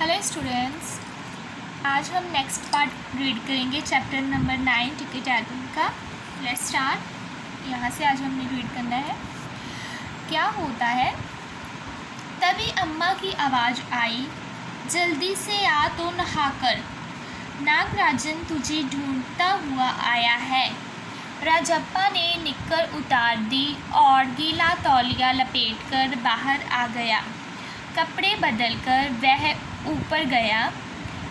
Hello students, आज हम next part read करेंगे चैप्टर नंबर 9 टिकट एल्बम का। Let's start. यहाँ से आज हमने रीड करना है। क्या होता है? तभी अम्मा की आवाज़ आई, जल्दी से आ तो नहाकर, नागराजन तुझे ढूंढता हुआ आया है। राजप्पा ने निक्कर उतार दी और गीला तौलिया लपेटकर बाहर आ गया। कपड़े बदलकर वह ऊपर गया।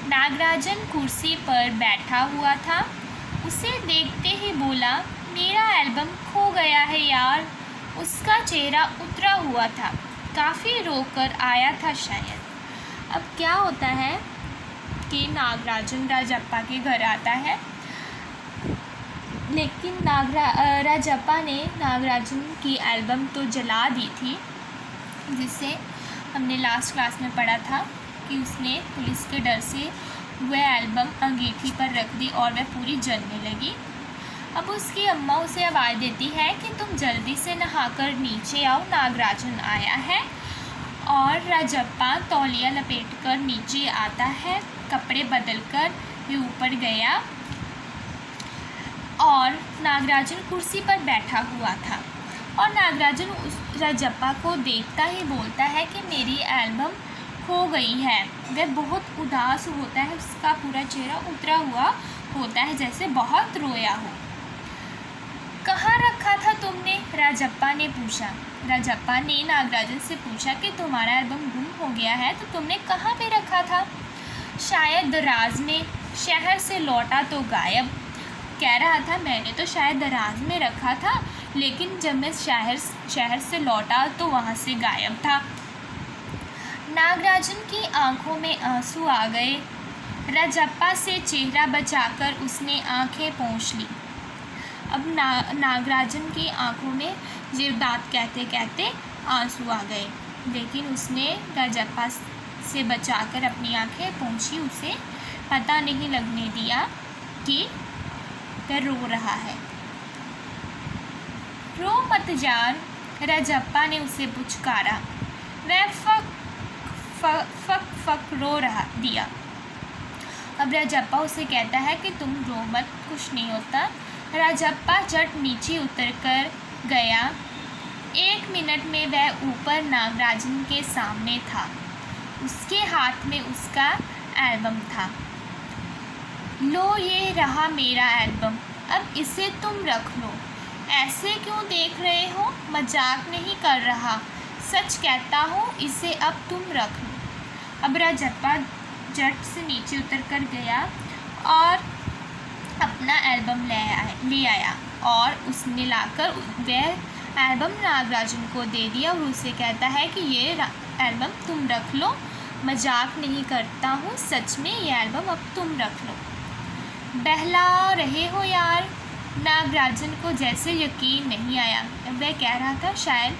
नागराजन कुर्सी पर बैठा हुआ था। उसे देखते ही बोला, मेरा एल्बम खो गया है यार। उसका चेहरा उतरा हुआ था, काफ़ी रोकर आया था शायद। अब क्या होता है कि नागराजन राजप्पा के घर आता है, लेकिन राजप्पा ने नागराजन की एल्बम तो जला दी थी, जिससे हमने लास्ट क्लास में पढ़ा था कि उसने पुलिस के डर से वह एल्बम अंगीठी पर रख दी और वह पूरी जलने लगी। अब उसकी अम्मा उसे आवाज़ देती है कि तुम जल्दी से नहाकर नीचे आओ, नागराजन आया है। और राजप्पा तौलिया लपेटकर नीचे आता है। कपड़े बदलकर वह ऊपर गया और नागराजन कुर्सी पर बैठा हुआ था। और नागराजन उस राजप्पा को देखता ही बोलता है कि मेरी एल्बम खो गई है। वह बहुत उदास होता है, उसका पूरा चेहरा उतरा हुआ होता है, जैसे बहुत रोया हो। कहाँ रखा था तुमने? राजप्पा ने पूछा। राजप्पा ने नागराजन से पूछा कि तुम्हारा एल्बम गुम हो गया है तो तुमने कहाँ पे रखा था? शायद दराज में, शहर से लौटा तो गायब। कह रहा था मैंने तो शायद दराज में रखा था, लेकिन जब मैं शहर से लौटा तो वहाँ से गायब था। नागराजन की आंखों में आंसू आ गए। राजप्पा से चेहरा बचाकर उसने आंखें पोंछ ली। अब नागराजन की आंखों में जीवदात कहते कहते आंसू आ गए, लेकिन उसने राजप्पा से बचाकर अपनी आंखें पोंछी। उसे पता नहीं लगने दिया कि वह रो रहा है। रो मत जान, राजप्पा ने उसे पुचकारा। वह फक रो रहा दिया। अब राजप्पा उसे कहता है कि तुम रो मत, कुछ नहीं होता। राजप्पा झट नीचे उतर कर गया। 1 मिनट में वह ऊपर नागराजन के सामने था। उसके हाथ में उसका एल्बम था। लो, ये रहा मेरा एल्बम, अब इसे तुम रख लो। ऐसे क्यों देख रहे हो? मजाक नहीं कर रहा, सच कहता हूँ, इसे अब तुम रख लो। अब राजप्पा झट से नीचे उतर कर गया और अपना एल्बम ले आया और उसने लाकर वह एल्बम नागराजन को दे दिया और उसे कहता है कि ये एल्बम तुम रख लो, मजाक नहीं करता हूँ, सच में ये एल्बम अब तुम रख लो। बहला रहे हो यार। नागराजन को जैसे यकीन नहीं आया। वह कह रहा था शायद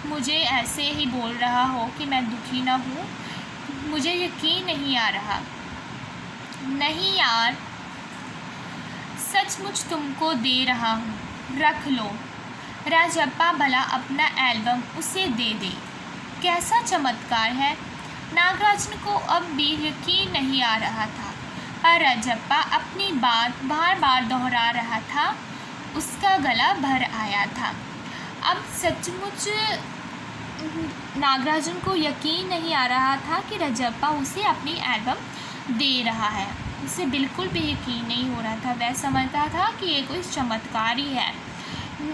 मुझे ऐसे ही बोल रहा हो कि मैं दुखी ना हूँ, मुझे यकीन नहीं आ रहा। नहीं यार, सचमुच तुमको दे रहा हूँ, रख लो। राजप्पा भला अपना एल्बम उसे दे दे, कैसा चमत्कार है। नागराजन को अब भी यकीन नहीं आ रहा था और राजप्पा अपनी बात बार बार दोहरा रहा था। उसका गला भर आया था। अब सचमुच नागराजन को यकीन नहीं आ रहा था कि राजप्पा उसे अपनी एल्बम दे रहा है। उसे बिल्कुल भी यकीन नहीं हो रहा था। वह समझता था कि ये कोई चमत्कार ही है।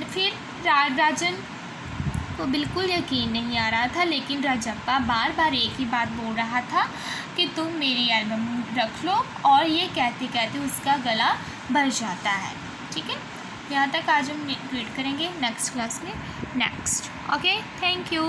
फिर नागराजन को बिल्कुल यकीन नहीं आ रहा था, लेकिन राजप्पा बार बार एक ही बात बोल रहा था कि तुम मेरी एल्बम रख लो, और ये कहते कहते उसका गला भर जाता है। ठीक है, यहाँ तक आज हम रीड करेंगे नेक्स्ट क्लास में। Okay, thank you.